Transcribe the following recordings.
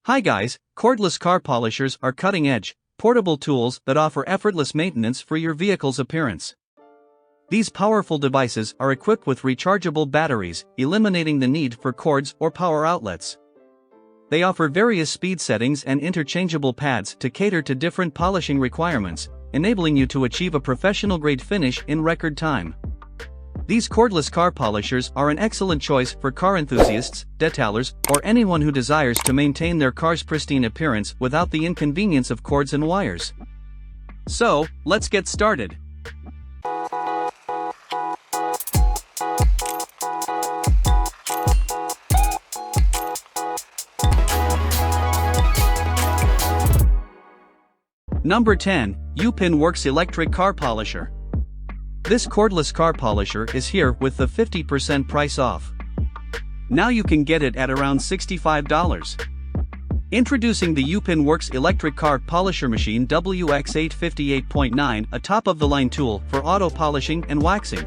Hi guys, cordless car polishers are cutting-edge, portable tools that offer effortless maintenance for your vehicle's appearance. These powerful devices are equipped with rechargeable batteries, eliminating the need for cords or power outlets. They offer various speed settings and interchangeable pads to cater to different polishing requirements, enabling you to achieve a professional-grade finish in record time. These cordless car polishers are an excellent choice for car enthusiasts, detailers, or anyone who desires to maintain their car's pristine appearance without the inconvenience of cords and wires. So, let's get started. Number 10, Upin Works Electric Car Polisher. This cordless car polisher is here with the 50% price off. Now you can get it at around $65. Introducing the Upin Works Electric Car Polisher Machine WX858.9, a top-of-the-line tool for auto polishing and waxing.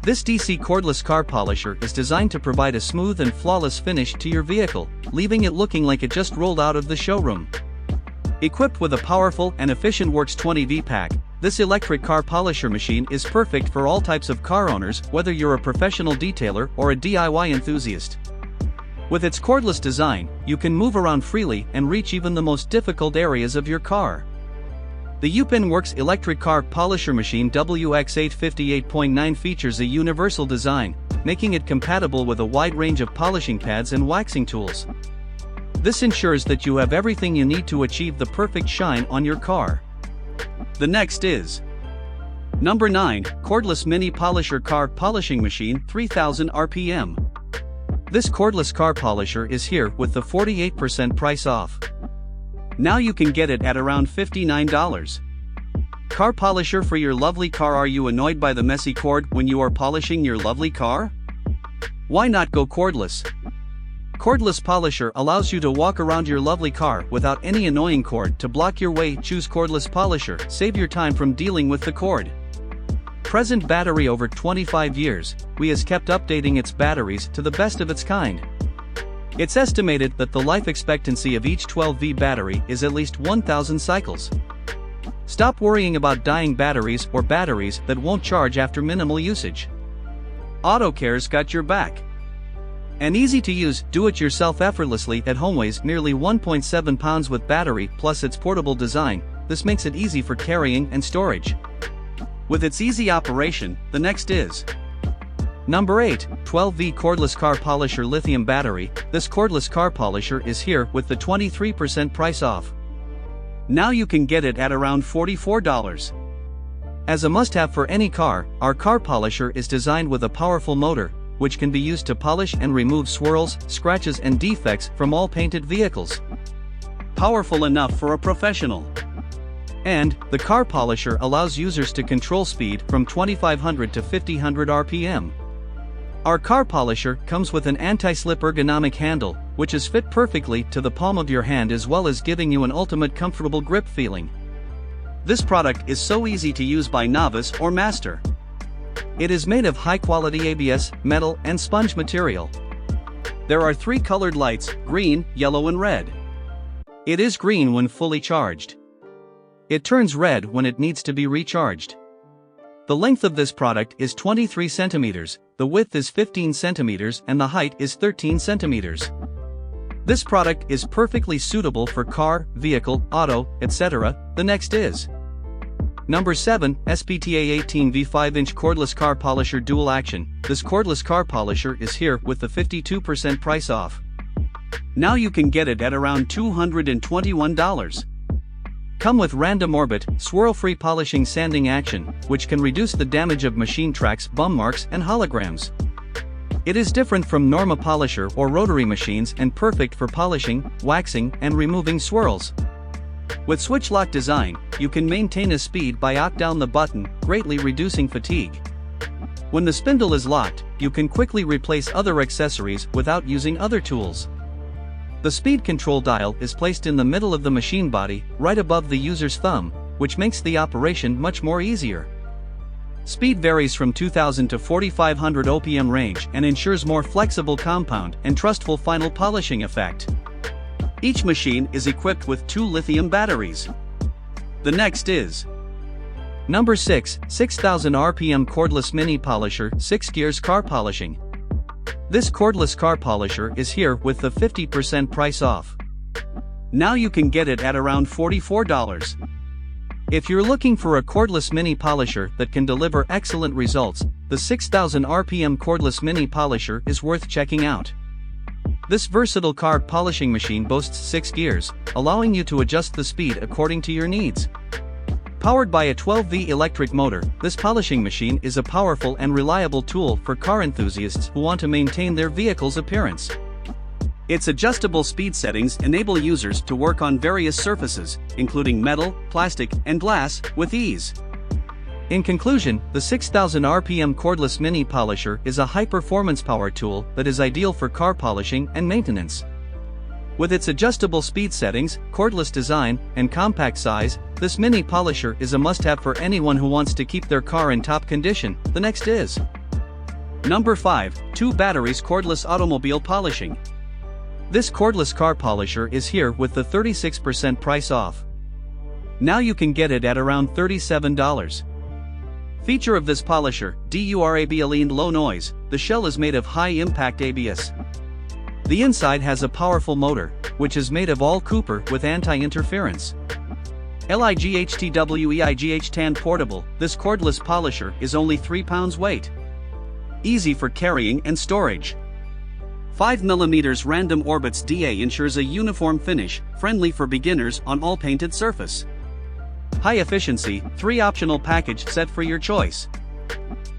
This DC cordless car polisher is designed to provide a smooth and flawless finish to your vehicle, leaving it looking like it just rolled out of the showroom. Equipped with a powerful and efficient Works 20V pack, this electric car polisher machine is perfect for all types of car owners, whether you're a professional detailer or a DIY enthusiast. With its cordless design, you can move around freely and reach even the most difficult areas of your car. The Upin Works Electric Car Polisher Machine WX858.9 features a universal design, making it compatible with a wide range of polishing pads and waxing tools. This ensures that you have everything you need to achieve the perfect shine on your car. The next is Number 9, Cordless Mini Polisher Car Polishing Machine 3000 RPM. This cordless car polisher is here with the 48% price off. Now you can get it at around $59. Car polisher for your lovely car. Are you annoyed by the messy cord when you are polishing your lovely car? Why not go cordless? Cordless polisher allows you to walk around your lovely car without any annoying cord to block your way. Choose cordless polisher, save your time from dealing with the cord. Present battery over 25 years, we has kept updating its batteries to the best of its kind. It's estimated that the life expectancy of each 12V battery is at least 1,000 cycles. Stop worrying about dying batteries or batteries that won't charge after minimal usage. AutoCare's got your back. An easy-to-use, do-it-yourself effortlessly at home. Weighs nearly 1.7 pounds with battery plus its portable design. This makes it easy for carrying and storage. With its easy operation, the next is Number 8, 12V Cordless Car Polisher Lithium Battery. This cordless car polisher is here with the 23% price off. Now you can get it at around $44. As a must-have for any car, our car polisher is designed with a powerful motor, which can be used to polish and remove swirls, scratches and defects from all painted vehicles. Powerful enough for a professional. And, the car polisher allows users to control speed from 2500 to 5000 RPM. Our car polisher comes with an anti-slip ergonomic handle, which is fit perfectly to the palm of your hand as well as giving you an ultimate comfortable grip feeling. This product is so easy to use by novice or master. It is made of high-quality ABS, metal, and sponge material. There are 3 colored lights, green, yellow and red. It is green when fully charged. It turns red when it needs to be recharged. The length of this product is 23 centimeters, the width is 15 centimeters and the height is 13 centimeters. This product is perfectly suitable for car, vehicle, auto, etc. The next is Number 7, Spta 18V 5-inch Cordless Car Polisher Dual Action. This cordless car polisher is here with the 52% price off. Now you can get it at around $221. Come with random orbit, swirl-free polishing sanding action, which can reduce the damage of machine tracks, bum marks and holograms. It is different from normal polisher or rotary machines and perfect for polishing, waxing and removing swirls. With switch lock design, you can maintain a speed by lock down the button, greatly reducing fatigue. When the spindle is locked, you can quickly replace other accessories without using other tools. The speed control dial is placed in the middle of the machine body, right above the user's thumb, which makes the operation much more easier. Speed varies from 2000 to 4500 OPM range and ensures more flexible compound and trustful final polishing effect. Each machine is equipped with 2 lithium batteries. The next is number 6, 6000 RPM Cordless Mini Polisher 6 Gears Car Polishing. This cordless car polisher is here with the 50% price off. Now you can get it at around $44. If you're looking for a cordless mini polisher that can deliver excellent results, the 6000 RPM Cordless Mini Polisher is worth checking out. This versatile car polishing machine boasts 6 gears, allowing you to adjust the speed according to your needs. Powered by a 12V electric motor, this polishing machine is a powerful and reliable tool for car enthusiasts who want to maintain their vehicle's appearance. Its adjustable speed settings enable users to work on various surfaces, including metal, plastic, and glass, with ease. In conclusion, the 6000 RPM Cordless Mini Polisher is a high-performance power tool that is ideal for car polishing and maintenance. With its adjustable speed settings, cordless design, and compact size, this mini polisher is a must-have for anyone who wants to keep their car in top condition. The next is number 5, 2 batteries Cordless Automobile Polishing. This cordless car polisher is here with the 36% price off. Now you can get it at around $37. Feature of this polisher, durable low noise. The shell is made of high-impact ABS. The inside has a powerful motor, which is made of all copper with anti-interference. LIGHTWEIGH tan portable. This cordless polisher is only 3 pounds weight. Easy for carrying and storage. 5mm random orbits DA ensures a uniform finish, friendly for beginners on all painted surface. High efficiency, 3 optional package set for your choice.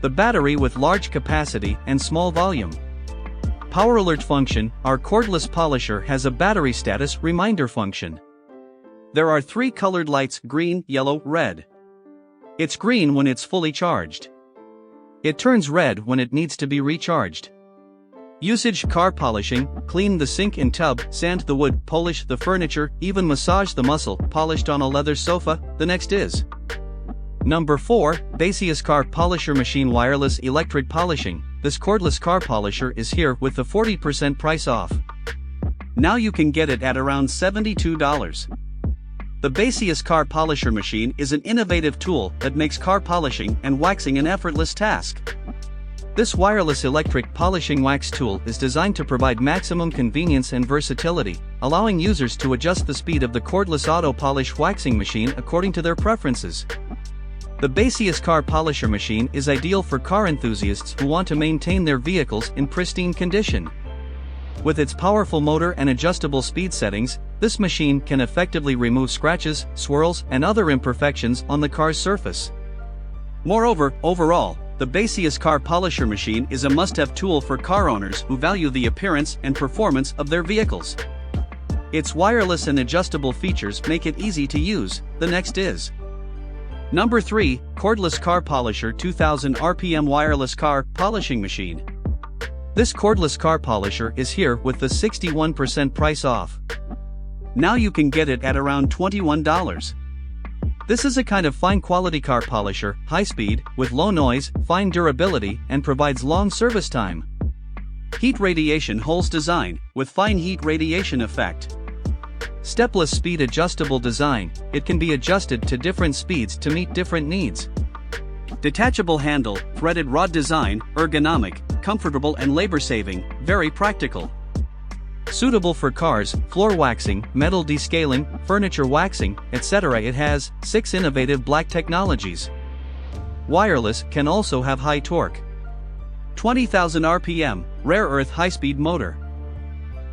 The battery with large capacity and small volume. Power alert function. Our cordless polisher has a battery status reminder function. There are 3 colored lights: green, yellow, red. It's green when it's fully charged. It turns red when it needs to be recharged. Usage: car polishing, clean the sink and tub, sand the wood, polish the furniture, even massage the muscle, polished on a leather sofa. The next is number 4, Baseus Car Polisher Machine Wireless Electric Polishing. This cordless car polisher is here with the 40% price off. Now you can get it at around $72. The Baseus Car Polisher machine is an innovative tool that makes car polishing and waxing an effortless task. This wireless electric polishing wax tool is designed to provide maximum convenience and versatility, allowing users to adjust the speed of the cordless auto polish waxing machine according to their preferences. The Baseus Car Polisher machine is ideal for car enthusiasts who want to maintain their vehicles in pristine condition. With its powerful motor and adjustable speed settings, this machine can effectively remove scratches, swirls, and other imperfections on the car's surface. Moreover, overall, the Baseus Car Polisher machine is a must-have tool for car owners who value the appearance and performance of their vehicles. Its wireless and adjustable features make it easy to use. The next is number 3, Cordless Car Polisher 2000 RPM Wireless Car Polishing Machine. This cordless car polisher is here with the 61% price off. Now you can get it at around $21. This is a kind of fine quality car polisher, high speed, with low noise, fine durability, and provides long service time. Heat radiation holes design, with fine heat radiation effect. Stepless speed adjustable design. It can be adjusted to different speeds to meet different needs. Detachable handle, threaded rod design, ergonomic, comfortable and labor-saving, very practical. Suitable for cars, floor waxing, metal descaling, furniture waxing, etc. It has 6 innovative black technologies. Wireless, can also have high torque. 20,000 RPM, rare earth high-speed motor.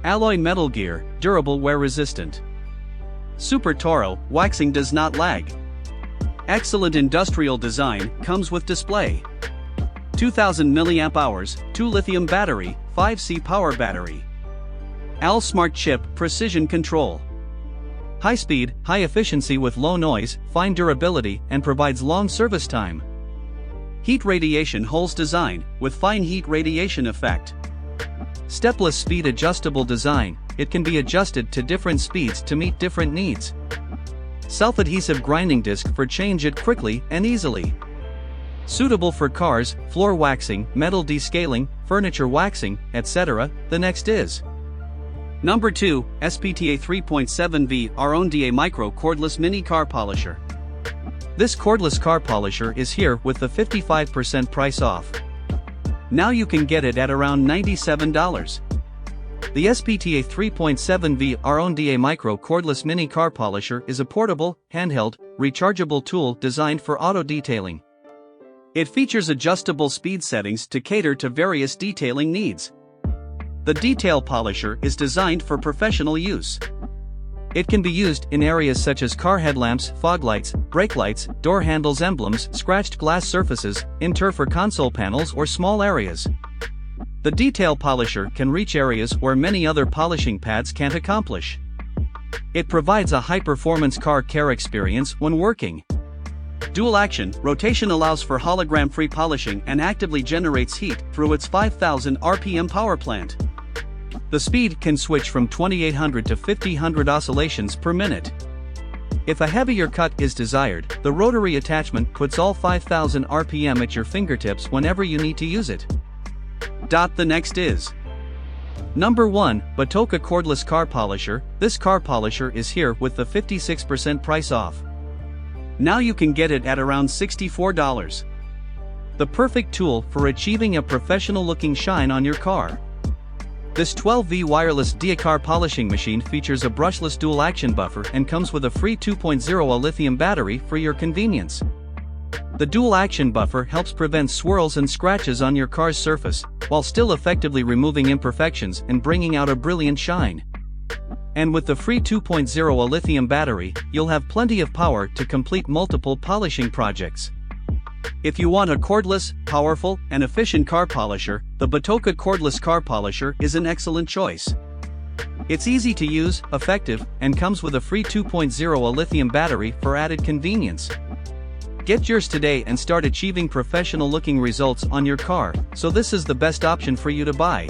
Alloy metal gear, durable wear resistant. Super Toro, waxing does not lag. Excellent industrial design, comes with display. 2000 mAh, 2 lithium battery, 5C power battery. AL Smart Chip, precision control. High speed, high efficiency with low noise, fine durability, and provides long service time. Heat radiation holes design, with fine heat radiation effect. Stepless speed adjustable design, it can be adjusted to different speeds to meet different needs. Self-adhesive grinding disc for change it quickly and easily. Suitable for cars, floor waxing, metal descaling, furniture waxing, etc. The next is Number 2, Spta 3.7V RO&DA Micro Cordless Mini Car Polisher. This cordless car polisher is here with the 55% price off. Now you can get it at around $97. The Spta 3.7V RO&DA Micro Cordless Mini Car Polisher is a portable, handheld, rechargeable tool designed for auto detailing. It features adjustable speed settings to cater to various detailing needs. The detail polisher is designed for professional use. It can be used in areas such as car headlamps, fog lights, brake lights, door handles, emblems, scratched glass surfaces, in turf or console panels, or small areas. The detail polisher can reach areas where many other polishing pads can't accomplish. It provides a high-performance car care experience when working. Dual action rotation allows for hologram-free polishing and actively generates heat through its 5,000 RPM power plant. The speed can switch from 2800 to 5000 oscillations per minute. If a heavier cut is desired, the rotary attachment puts all 5000 RPM at your fingertips whenever you need to use it. The next is Number 1, BATOCA Cordless Car Polisher. This car polisher is here with the 56% price off. Now you can get it at around $64. The perfect tool for achieving a professional-looking shine on your car. This 12V wireless car polishing machine features a brushless dual-action buffer and comes with a free 2.0 lithium battery for your convenience. The dual-action buffer helps prevent swirls and scratches on your car's surface, while still effectively removing imperfections and bringing out a brilliant shine. And with the free 2.0 lithium battery, you'll have plenty of power to complete multiple polishing projects. If you want a cordless, powerful, and efficient car polisher, the BATOCA Cordless Car Polisher is an excellent choice. It's easy to use, effective, and comes with a free 2.0 lithium battery for added convenience. Get yours today and start achieving professional-looking results on your car, so this is the best option for you to buy.